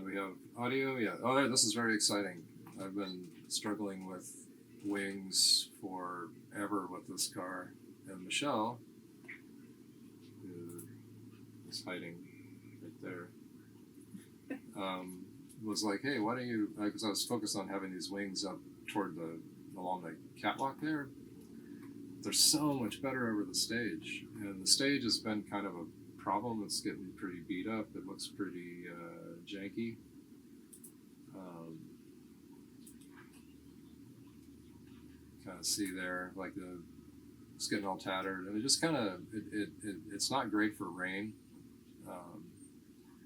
We have audio. Yeah. Oh, this is very exciting. I've been struggling with wings forever with this car, and Michelle, who is hiding right there, was like, "Hey, why don't you?" Because I was focused on having these wings up toward along the catwalk there. They're so much better over the stage, and the stage has been kind of a problem. It's getting pretty beat up. It looks pretty janky. Kind of see there, like it's getting all tattered, and it just kind of it's not great for rain.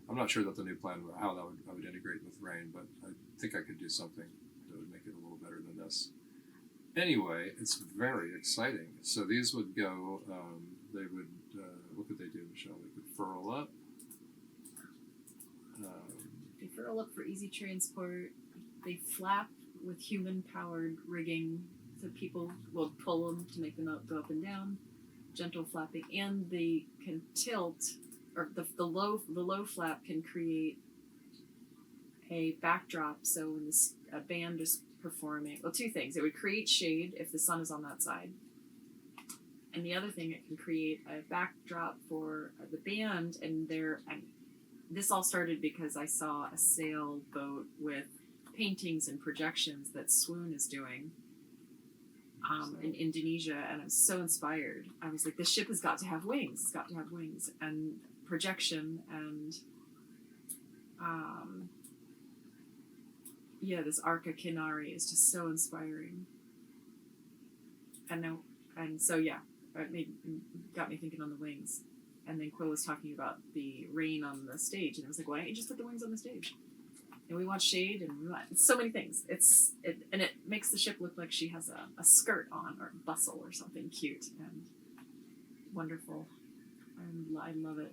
I'm not sure that the new plan how I would integrate with rain, but I think I could do something that would make it a little better than this. Anyway, it's very exciting. So these would go. They would. What could they do, Michelle? They could furl up. They furl up for easy transport. They flap with human-powered rigging, so people will pull them to make them go up and down. Gentle flapping, and they can tilt, or the low flap can create a backdrop. So when a band is performing, well, two things: it would create shade if the sun is on that side. And the other thing, it can create a backdrop for the band, and this all started because I saw a sailboat with paintings and projections that Swoon is doing in Indonesia, and I was so inspired. I was like, this ship has got to have wings. It's got to have wings and projection, and this Arca Kinari is just so inspiring. And so it got me thinking on the wings. And then Quill was talking about the rain on the stage, and I was like, why don't you just put the wings on the stage? And we want shade, and we want so many things. And it makes the ship look like she has a skirt on, or bustle, or something cute and wonderful. And I love it.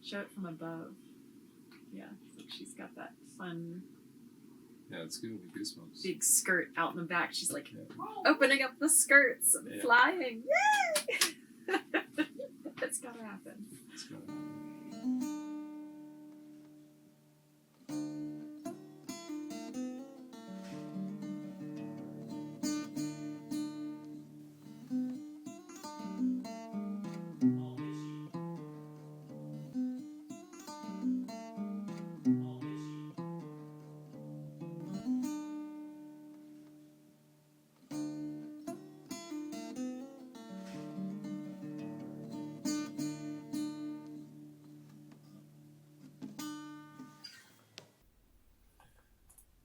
Show it from above. Yeah, so she's got that fun. Yeah, it's giving me goosebumps. Big skirt out in the back. She's like opening up the skirts and flying. Yay! That's gotta happen. It's gotta happen.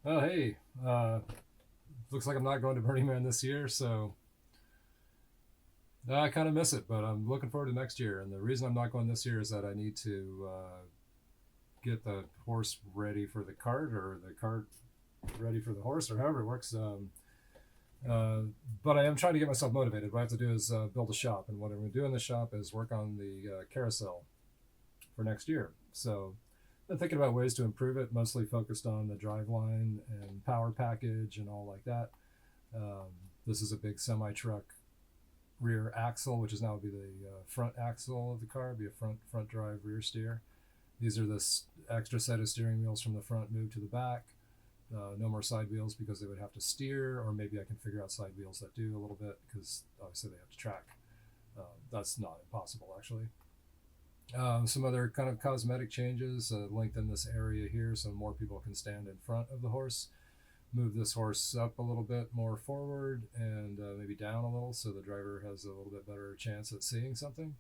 Oh, hey, looks like I'm not going to Burning Man this year, so I kind of miss it, but I'm looking forward to next year. And the reason I'm not going this year is that I need to get the horse ready for the cart, or the cart ready for the horse, or however it works. But I am trying to get myself motivated. What I have to do is build a shop, and what I'm going to do in the shop is work on the carousel for next year. So I'm thinking about ways to improve it, mostly focused on the driveline and power package and all like that. This is a big semi-truck rear axle, which is now be the front axle of the car, be a front drive rear steer. These are this extra set of steering wheels from the front moved to the back. No more side wheels because they would have to steer, or maybe I can figure out side wheels that do a little bit, because obviously they have to track. That's not impossible, actually. Some other kind of cosmetic changes, lengthen this area here so more people can stand in front of the horse. Move this horse up a little bit more forward, and maybe down a little so the driver has a little bit better chance at seeing something.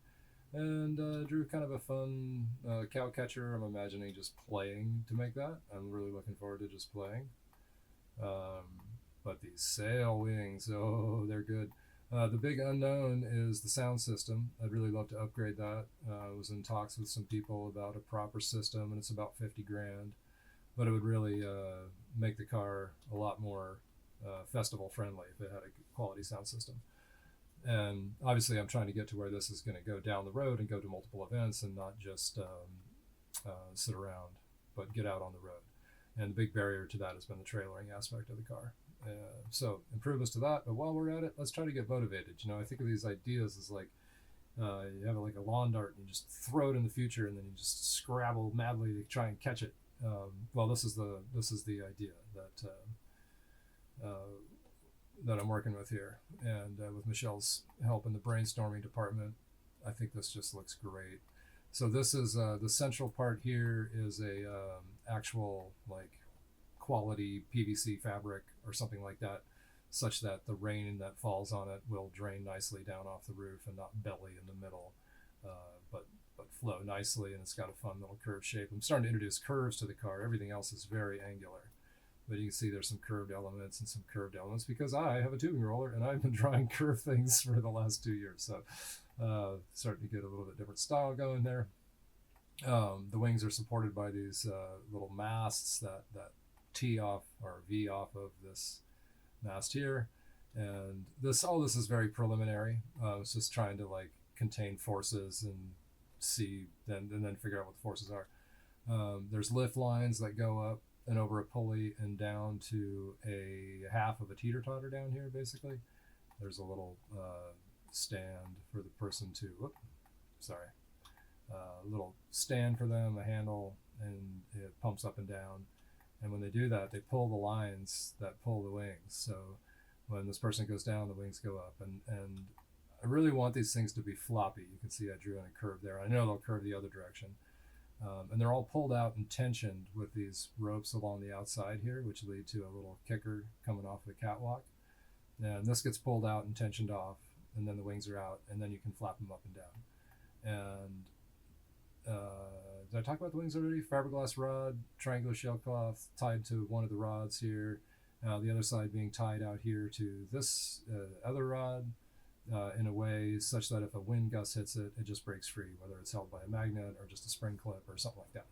And drew kind of a fun cow catcher. I'm imagining just playing to make that. I'm really looking forward to just playing. But these sail wings, oh, they're good. The big unknown is the sound system. I'd really love to upgrade that. I was in talks with some people about a proper system, and it's about $50,000. But it would really make the car a lot more festival friendly if it had a quality sound system. And obviously I'm trying to get to where this is going to go down the road and go to multiple events, and not just sit around, but get out on the road. And the big barrier to that has been the trailering aspect of the car. So improvements to that. But while we're at it, let's try to get motivated. I think of these ideas as like, You have like a lawn dart and you just throw it in the future, and then you just scrabble madly to try and catch it. Well, this is the idea that I'm working with here, and with Michelle's help in the brainstorming department, I think this just looks great. So this is the central part here is a actual like quality PVC fabric or something like that, such that the rain that falls on it will drain nicely down off the roof and not belly in the middle, but flow nicely, and it's got a fun little curved shape. I'm starting to introduce curves to the car. Everything else is very angular, but you can see there's some curved elements and some curved elements because I have a tubing roller and I've been drawing curved things for the last 2 years. So starting to get a little bit different style going there. The wings are supported by these little masts that tee off or V off of this mast here, and all this is very preliminary. It's just trying to like contain forces and see and then figure out what the forces are. There's lift lines that go up and over a pulley and down to a half of a teeter-totter down here. Basically there's a little stand for the person to little stand for them, a handle, and it pumps up and down. And when they do that, they pull the lines that pull the wings. So when this person goes down, the wings go up. And I really want these things to be floppy. You can see I drew in a curve there. I know they'll curve the other direction. And they're all pulled out and tensioned with these ropes along the outside here, which lead to a little kicker coming off the catwalk. And this gets pulled out and tensioned off, and then the wings are out, and then you can flap them up and down. And did I talk about the wings already? Fiberglass rod, triangular shell cloth tied to one of the rods here. The other side being tied out here to this other rod in a way such that if a wind gust hits it, it just breaks free, whether it's held by a magnet or just a spring clip or something like that.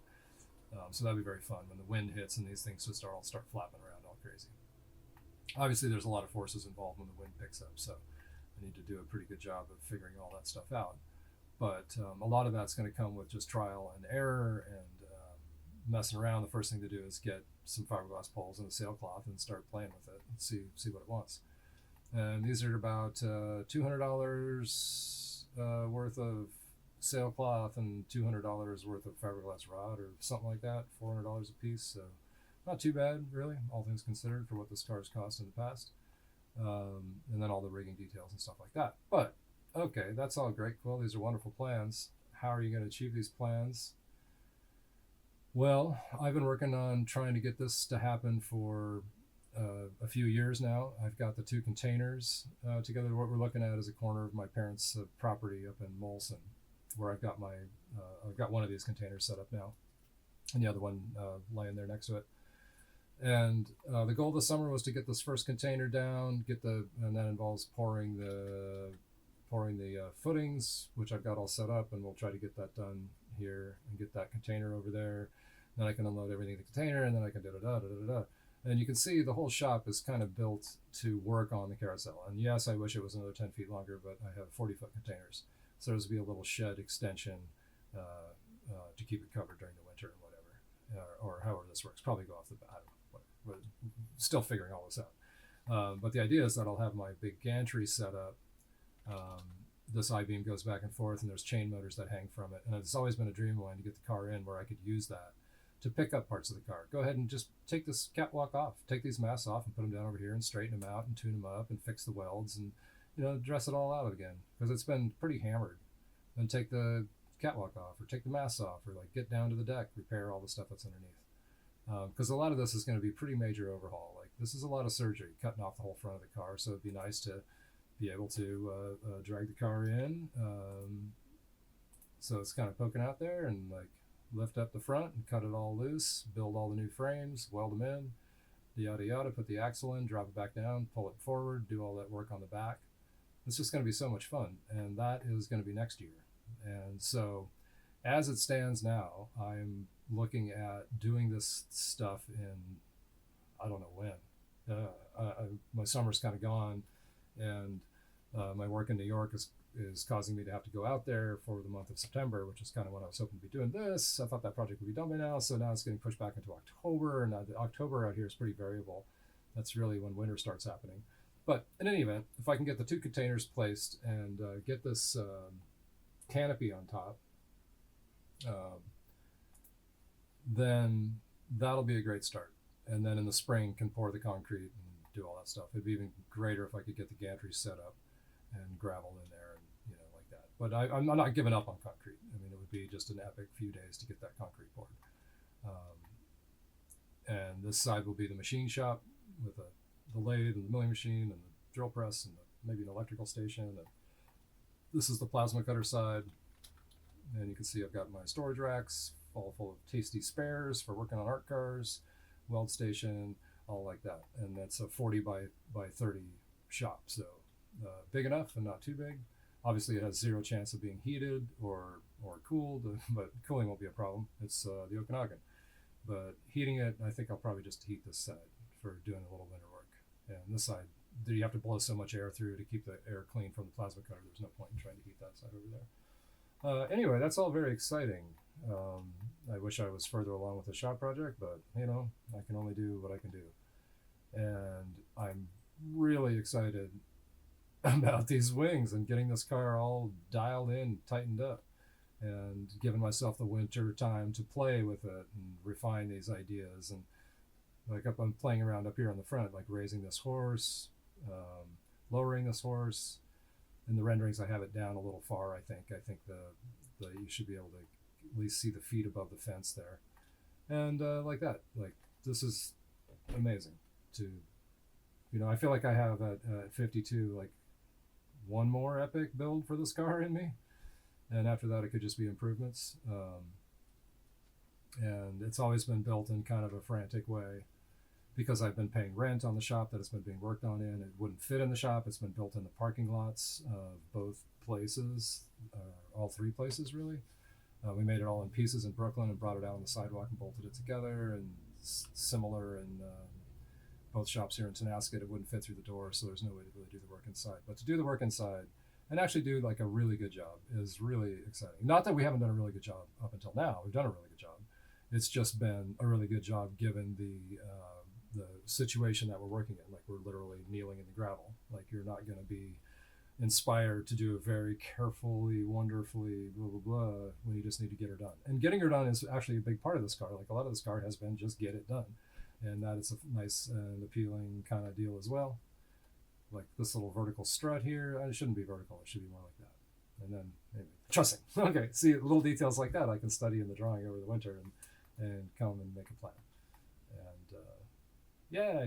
So that'd be very fun when the wind hits and these things just all start flapping around all crazy. Obviously, there's a lot of forces involved when the wind picks up, so I need to do a pretty good job of figuring all that stuff out. But a lot of that's going to come with just trial and error and messing around. The first thing to do is get some fiberglass poles and a sailcloth and start playing with it and see what it wants. And these are about $200 worth of sailcloth and $200 worth of fiberglass rod or something like that, $400 a piece. So not too bad, really, all things considered, for what this car's cost in the past. And then all the rigging details and stuff like that. But okay, that's all great. Cool. These are wonderful plans. How are you going to achieve these plans? Well, I've been working on trying to get this to happen for a few years now. I've got the two containers together. What we're looking at is a corner of my parents' property up in Molson, where I've got one of these containers set up now, and the other one laying there next to it. And the goal this summer was to get this first container down, and that involves pouring the footings, which I've got all set up, and we'll try to get that done here and get that container over there. Then I can unload everything in the container, and then I can da-da-da. And you can see the whole shop is kind of built to work on the carousel. And yes, I wish it was another 10 feet longer, but I have 40-foot containers. So there's be a little shed extension to keep it covered during the winter and whatever, or however this works. Probably go off the bat. I don't know, whatever. But still figuring all this out. But the idea is that I'll have my big gantry set up. This I-beam goes back and forth, and there's chain motors that hang from it. And it's always been a dream of mine to get the car in where I could use that to pick up parts of the car. Go ahead and just take this catwalk off, take these masts off and put them down over here and straighten them out and tune them up and fix the welds and, dress it all out again, because it's been pretty hammered. Then take the catwalk off or take the masts off, or like get down to the deck, repair all the stuff that's underneath. Because a lot of this is going to be pretty major overhaul. Like, this is a lot of surgery, cutting off the whole front of the car. So it'd be nice to be able to drag the car in. So it's kind of poking out there, and like lift up the front and cut it all loose, build all the new frames, weld them in, yada yada, put the axle in, drop it back down, pull it forward, do all that work on the back. It's just going to be so much fun, and that is going to be next year. And so as it stands now, I'm looking at doing this stuff in, I don't know when. My summer's kind of gone, and my work in New York is causing me to have to go out there for the month of September, which is kind of when I was hoping to be doing this. I thought that project would be done by now, so now it's getting pushed back into October, and the October out here is pretty variable. That's really when winter starts happening. But in any event, if I can get the two containers placed and get this canopy on top, um, then that'll be a great start. And then in the spring can pour the concrete and do all that stuff. It'd be even greater if I could get the gantry set up and gravel in there and like that. But I'm not giving up on concrete. I mean, it would be just an epic few days to get that concrete poured. And this side will be the machine shop with the lathe and the milling machine and the drill press and maybe an electrical station. And this is the plasma cutter side. And you can see I've got my storage racks all full of tasty spares for working on art cars, weld station, all like that. And that's a 40 by 30 shop. So big enough and not too big. Obviously, it has zero chance of being heated or cooled, but cooling won't be a problem. It's the Okanagan. But heating it, I think I'll probably just heat this side for doing a little winter work. And this side, you have to blow so much air through to keep the air clean from the plasma cutter. There's no point in trying to heat that side over there. Anyway, that's all very exciting. I wish I was further along with the shop project, but I can only do what I can do. And I'm really excited about these wings and getting this car all dialed in, tightened up, and giving myself the winter time to play with it and refine these ideas. And like I'm playing around up here on the front, like raising this horse, lowering this horse. In the renderings, I have it down a little far. I think the you should be able to at least see the feet above the fence there, and like that. Like this is amazing. I feel like I have at 52 like one more epic build for this car in me, and after that it could just be improvements. And it's always been built in kind of a frantic way because I've been paying rent on the shop that it's been being worked on in. It wouldn't fit in the shop. It's been built in the parking lots of both places, all three places really. We made it all in pieces in Brooklyn and brought it out on the sidewalk and bolted it together, and similar in both shops here in Tonasket. It wouldn't fit through the door, so there's no way to really do the work inside. But to do the work inside and actually do like a really good job is really exciting. Not that we haven't done a really good job up until now. We've done a really good job. It's just been a really good job given the situation that we're working in. Like we're literally kneeling in the gravel. Like you're not going to be inspired to do it very carefully, wonderfully, blah, blah, blah, when you just need to get her done. And getting her done is actually a big part of this car. Like a lot of this car has been just get it done. And that is a nice and appealing kind of deal as well. Like this little vertical strut here, it shouldn't be vertical. It should be more like that. And then anyway, trussing. Okay, see little details like that I can study in the drawing over the winter and come and make a plan. And yeah.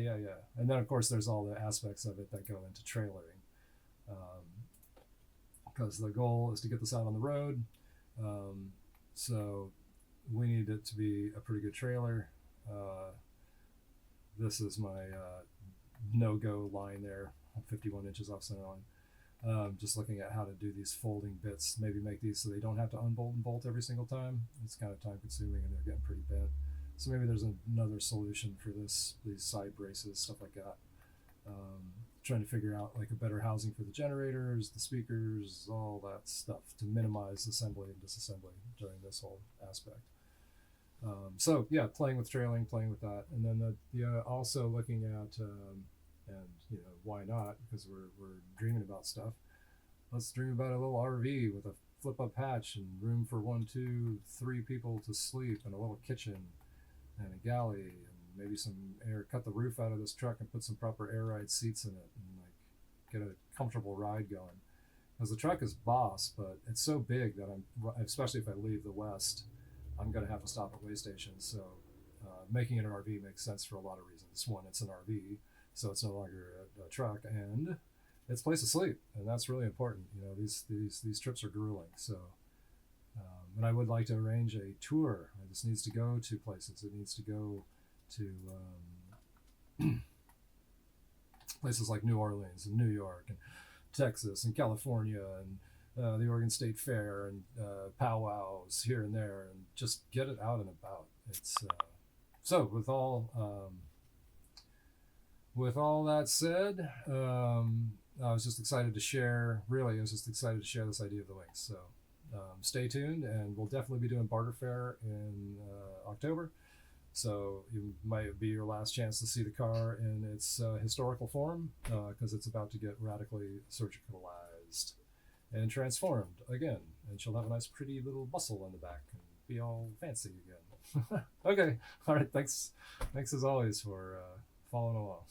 And then of course there's all the aspects of it that go into trailering. Because the goal is to get this out on the road. So we need it to be a pretty good trailer. This is my no-go line there, 51 inches off center line. Just looking at how to do these folding bits, maybe make these so they don't have to unbolt and bolt every single time. It's kind of time consuming and they're getting pretty bent. So maybe there's another solution for this, these side braces, stuff like that. Trying to figure out like a better housing for the generators, the speakers, all that stuff to minimize assembly and disassembly during this whole aspect. So yeah, playing with trailing, playing with that, and then also looking at and why not, because we're dreaming about stuff. Let's dream about a little RV with a flip-up hatch and room for 1, 2, 3 people to sleep, and a little kitchen and a galley, and maybe some air. Cut the roof out of this truck and put some proper air ride seats in it, and like get a comfortable ride going. Because the truck is boss, but it's so big that especially if I leave the West, I'm going to have to stop at way stations. So making it an RV makes sense for a lot of reasons. One, it's an RV, so it's no longer a truck, and it's a place to sleep, and that's really important. These trips are grueling. So, and I would like to arrange a tour. This needs to go to places. It needs to go to places like New Orleans and New York and Texas and California and the Oregon State Fair and powwows here and there, and just get it out and about. It's so with all that said, I was just excited to share. Really, I was just excited to share this idea of the wings. So stay tuned, and we'll definitely be doing Barter Fair in October. So it might be your last chance to see the car in its historical form, because it's about to get radically surgicalized and transformed again. and she'll have a nice, pretty little bustle on the back and be all fancy again. Okay, all right. Thanks as always for following along.